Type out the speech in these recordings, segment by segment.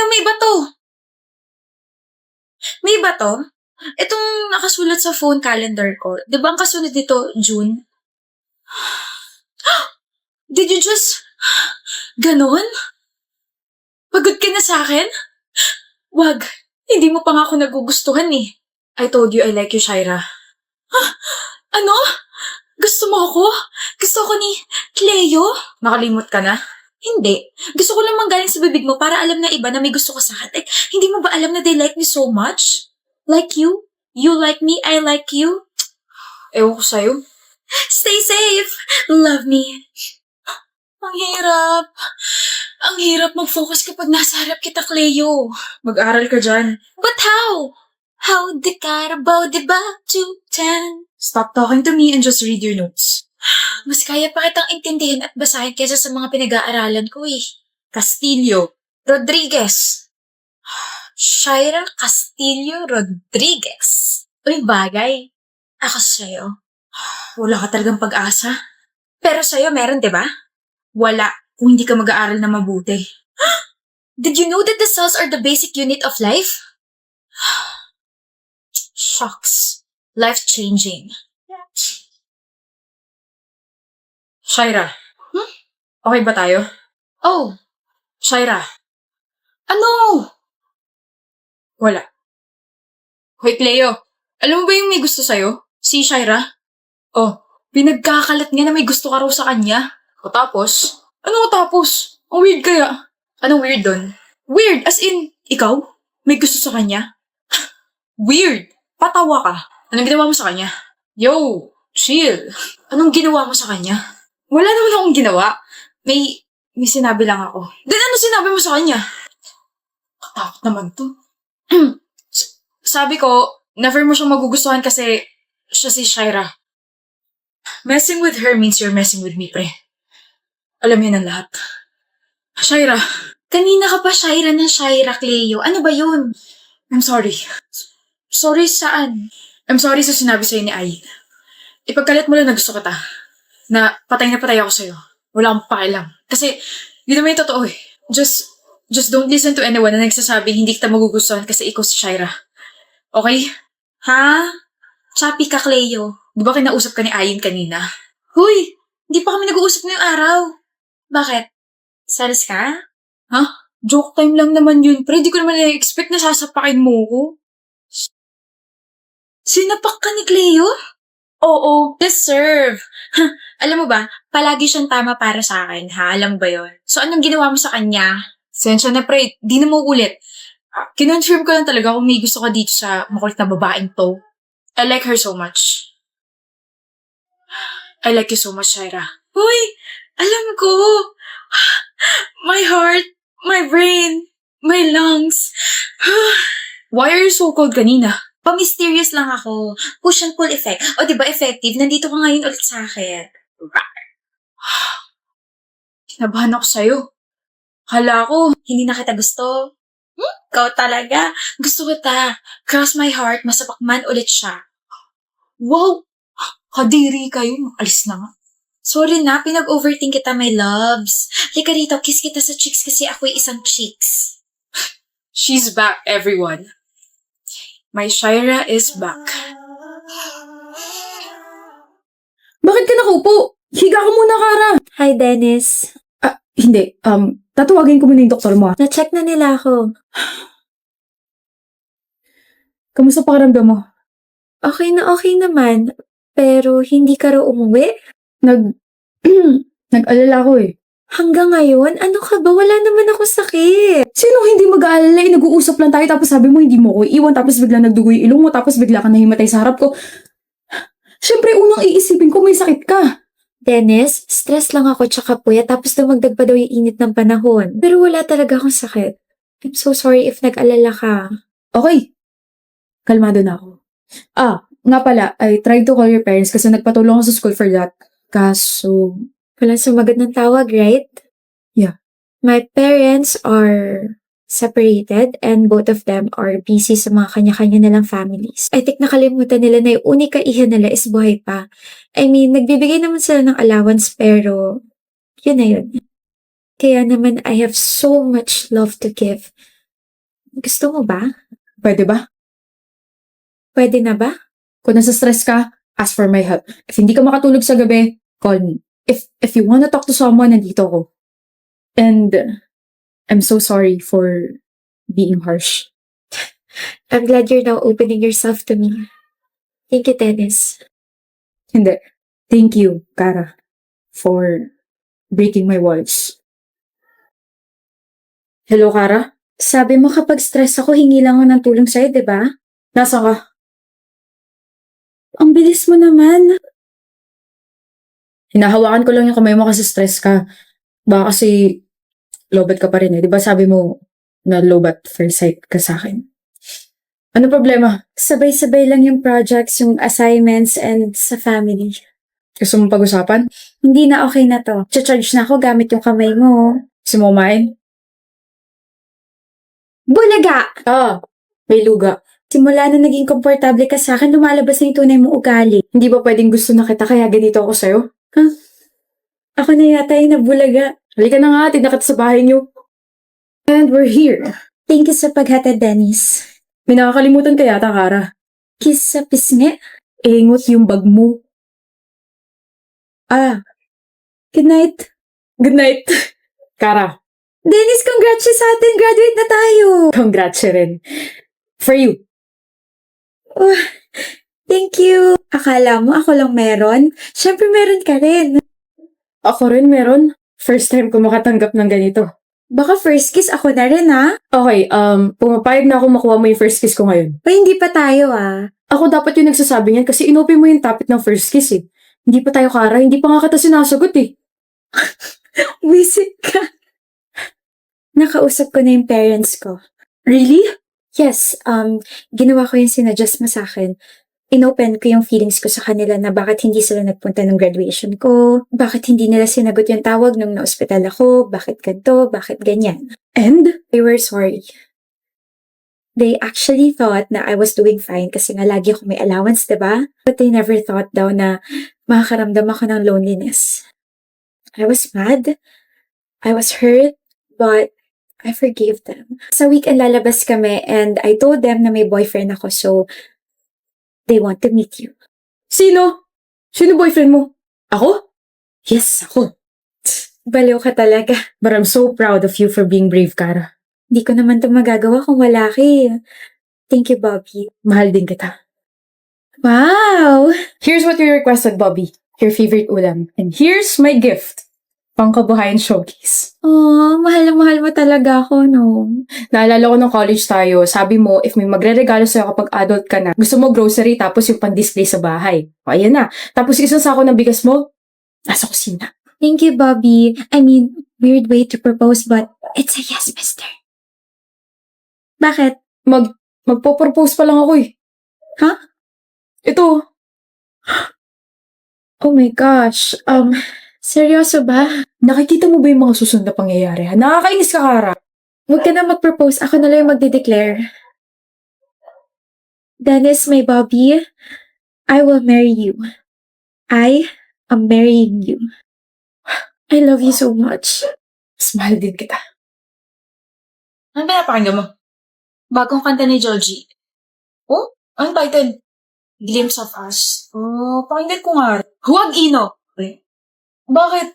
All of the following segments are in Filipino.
Cleo, may bato! May bato? Itong nakasulat sa phone calendar ko. Di ba ang kasunod nito, June? Did you just... Ganon? Pagod ka na sa akin? Wag. Hindi mo pa nga ako nagugustuhan eh. I told you I like you, Shaira. Ano? Gusto mo ako? Gusto ko ni Cleo? Nakalimot ka na? Hindi. Gusto ko lang manggaling sa bibig mo para alam na iba na may gusto ka sa akin. Like, hindi mo ba alam na they like me so much? Like you? You like me, I like you? Ewan ko sa'yo. Stay safe! Love me. Ang hirap. Ang hirap mag-focus kapag nasa harap kita, Cleo. Mag-aral ka dyan. But how? How the Carabao de ba to 10? Stop talking to me and just read your notes. Mas kaya pa kitang intindihin at basahin kaysa sa mga pinag-aaralan ko eh. Castillo Rodriguez. Shaira Castillo Rodriguez. Uy, bagay. Ako sa'yo. Wala ka talagang pag-asa. Pero sa'yo meron, di ba? Wala kung hindi ka mag-aaral na mabuti. Did you know that the cells are the basic unit of life? Shocks. Life-changing. Shaira. Okay ba tayo? Oh. Shaira. Ano? Wala. Hoy, Cleo. Alam mo ba yung may gusto sa'yo? Si Shaira? Oh, pinagkakalat niya na may gusto ka raw sa kanya. O tapos? Ano tapos? Ang weird kaya. Anong weird dun? Weird as in, ikaw? May gusto sa kanya? Weird. Patawa ka. Anong ginawa mo sa kanya? Yo, chill. Anong ginawa mo sa kanya? Wala naman akong ginawa. May sinabi lang ako. Then ano sinabi mo sa kanya? Katakot naman to. Sabi ko, never mo siyang magugustuhan kasi siya si Shaira. Messing with her means you're messing with me, pre. Alam yun ang lahat. Shaira. Kanina ka pa Shaira ng Shaira, Cleo. Ano ba yun? I'm sorry. Sorry saan? I'm sorry sa sinabi sa'yo ni Ay. Ipagkalit mo lang na gusto kita. Na patay ako sa'yo. Wala akong pakialam. Kasi, yun naman yung totoo eh. Just don't listen to anyone na nagsasabing hindi kita magugustuhan kasi ikaw si Shaira. Okay? Ha? Chappy ka, Cleo. Di ba kinausap ka ni Ayin kanina? Huy! Hindi pa kami nag-uusap ngayong araw. Bakit? Salas ka? Ha? Joke time lang naman yun, pre. Di ko naman na-expect na sasapakin mo ko. Sinapak ka ni Cleo? Oo, deserve. Alam mo ba, palagi siyang tama para sa akin, ha? Alam ba yon? So, anong ginawa mo sa kanya? Sensya na, pre. Di na mo ulit. Kinonfirm ko lang talaga kung may gusto ka dito sa makulit na babaeng to. I like her so much. I like you so much, Shaira. Uy! Alam ko! My heart, my brain, my lungs. Why are you so cold kanina? Pa-mysterious lang ako. Push and pull effect. O diba effective? Nandito ka ngayon ulit sa akin. Kinabahan ako sa'yo. Hala ko, hindi na kita gusto. Ikaw talaga. Gusto kita. Cross my heart, masapakman ulit siya. Wow! Kadiri kayo. Alis na nga. Sorry na, pinag-overthink kita, my loves. Lika rito, kiss kita sa cheeks kasi ako'y isang cheeks. She's back, everyone. My Shaira is back. Bakit ka nakaupo? Higa ka muna, Kara. Hi, Dennis. Hindi. Tatawagin ko muna yung doktor mo. Na-check na nila ako. Kamusta pakiramdam mo? Okay naman. Pero hindi ka raw umuwi? Nag-alala ko eh. Hanggang ngayon? Ano ka ba? Wala naman ako sakit. Sino hindi mag-aalala eh? Nag-uusap lang tayo tapos sabi mo hindi mo ko iiwan tapos bigla nagdugo yung ilong mo tapos bigla ka nahimatay sa harap ko. Siyempre, unang iisipin ko may sakit ka. Dennis, stress lang ako tsaka puya tapos dumagdag pa daw yung init ng panahon. Pero wala talaga akong sakit. I'm so sorry if nag-alala ka. Okay. Kalmado na ako. Nga pala, I tried to call your parents kasi nagpatulong ako sa school for that. Kaso, Walang sumagot ng tawag, right? Yeah. My parents are separated and both of them are busy sa mga kanya-kanya nilang families. I think nakalimutan nila na yung unika iha nila is buhay pa. I mean, nagbibigay naman sila ng allowance pero yun na yun. Kaya naman I have so much love to give. Gusto mo ba? Pwede ba? Pwede na ba? Kung nasa stress ka, ask for my help. If hindi ka makatulog sa gabi, call me. If you wanna talk to someone, nandito ako. And I'm so sorry for being harsh. I'm glad you're now opening yourself to me. Thank you, Dennis. Hindi. Thank you, Kara, for breaking my walls. Hello, Kara? Sabi mo kapag stress ako, hingi lang ako ng tulong sa'yo, di ba? Nasa ka? Ang bilis mo naman. Hinahawakan ko lang yung kamay mo kasi stress ka. Baka kasi lowbat ka pa rin eh. Di ba sabi mo na lowbat first sight ka sa akin? Ano problema? Sabay-sabay lang yung projects, yung assignments, and sa family. Gusto mo pag-usapan? Hindi na okay na to. Charge na ako gamit yung kamay mo. Si Momain? Bulaga! May luga. Simula na naging komportable ka sa akin, lumalabas na yung tunay mong ugali. Hindi ba pwedeng gusto na kita kaya ganito ako sa'yo? Ako na yata yung nabulaga. Halika na nga, tinakit sa bahay niyo. And we're here. Thank you sa paghatid, Dennis. May nakakalimutan ka yata, Kara. Kiss sa pisngi. Ingot yung bag mo. Good night. Good night. Kara, Dennis, congrats sa atin. Graduate na tayo. congrats rin. For you. Thank you. Akala mo ako lang meron? Siyempre meron ka rin. Ako rin meron. First time ko makatanggap ng ganito. Baka first kiss ako na rin, ha? Okay, pumapayag na ako makuha mo yung first kiss ko ngayon. O hindi pa tayo, ah. Ako dapat yung nagsasabi niyan kasi inopen mo yung topic ng first kiss eh. Hindi pa tayo, Kara. Hindi pa nga kita sinasagot eh. Wisit ka. Nakausap ko na yung parents ko. Really? Yes, ginawa ko yung sinadjust mo sa akin. Inopen ko yung feelings ko sa kanila na bakit hindi sila nagpunta ng graduation ko, bakit hindi nila sinagot yung tawag nung na-ospital ako, bakit ganito, bakit ganyan. And? They were sorry. They actually thought na I was doing fine kasi nga lagi ako may allowance, diba? But they never thought daw na makakaramdam ako ng loneliness. I was mad. I was hurt. But I forgave them. Sa weekend lalabas kami and I told them na may boyfriend ako so they want to meet you. Sino? Sino boyfriend mo? Ako? Yes, ako. Baliw ka talaga. But I'm so proud of you for being brave, Kara. Hindi ko naman ito magagawa kung wala ka eh. Thank you, Bobby. Mahal din kita. Wow! Here's what you requested, Bobby. Your favorite ulam. And here's my gift. Pangkabuhayan showcase. Oh, mahal na mahal mo talaga ako, no? Naalala ko nung college tayo, sabi mo, if may magre-regalo sa'yo kapag adult ka na, gusto mo grocery tapos yung pan-display sa bahay. O, ayan na. Tapos isang sako ng bigas mo, nasa kusina. Thank you, Bobby. I mean, weird way to propose but it's a yes, mister. Bakit? Magpo-propose pa lang ako eh. Ha? Ito. Oh my gosh. Seryoso ba? Nakikita mo ba yung mga susunod na pangyayari? Ha? Nakakainis ka, Kara. Huwag ka na mag-propose. Ako na lang yung magde-declare. Dennis, my Bobby, I will marry you. I am marrying you. I love you so much. Mas mahal din kita. Ano ba napakinggan mo? Bagong kanta ni Georgie. Oh? Anong title? Glimpse of Us. Oh, pakinggan ko nga. Huwag, Ino! Bakit?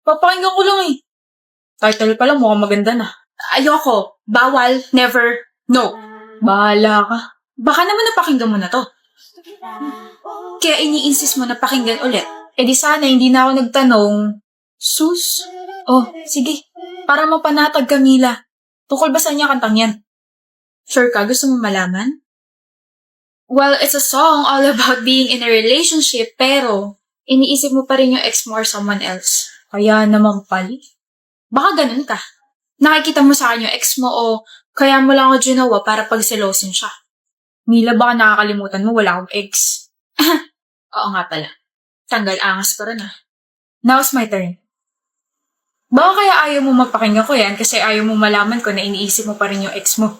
Papakinggan ko lang eh. Title pa lang, mukhang maganda na. Ayoko. Bawal. Never. No. Bahala ka. Baka naman napakinggan mo na to. Kaya ini-insist mo na pakinggan ulit. Eh di sana hindi na ako nagtanong. Sus? Oh, sige. Para mapanatag ka, Mila. Tukol ba sa niya kantang yan? Sure ka? Gusto mo malaman? Well, it's a song all about being in a relationship, pero iniisip mo pa rin yung ex mo or someone else. Kaya naman pali. Baka ganun ka. Nakikita mo sa akin yung ex mo o kaya mo lang ako ginawa para pagselosin siya. Mila, baka nakakalimutan mo wala akong ex. Oo nga pala. Tanggal angas ko rin ah. Now's my turn. Baka kaya ayaw mo mapakinggan ko yan kasi ayaw mo malaman ko na iniisip mo pa rin yung ex mo.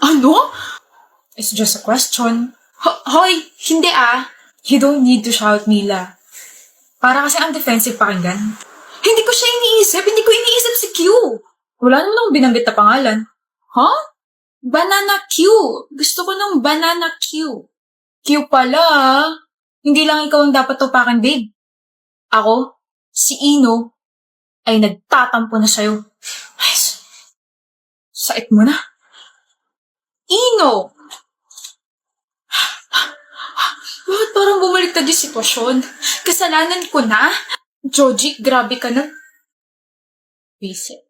Ano? It's just a question. Hoy, hindi ah. You don't need to shout, Mila. Para kasi ang defensive pakinggan. Hindi ko siya iniisip. Hindi ko iniisip si Q. Wala naman akong binanggit na pangalan. Huh? Banana Q. Gusto ko ng banana Q. Q pala, ah. Hindi lang ikaw ang dapat tupakan, babe. Ako, si Ino, ay nagtatampo na sa'yo. Ay, sait mo na. Ino! Bakit parang bumaliktad yung sitwasyon? Kasalanan ko na? Joji, grabe ka na. Visit.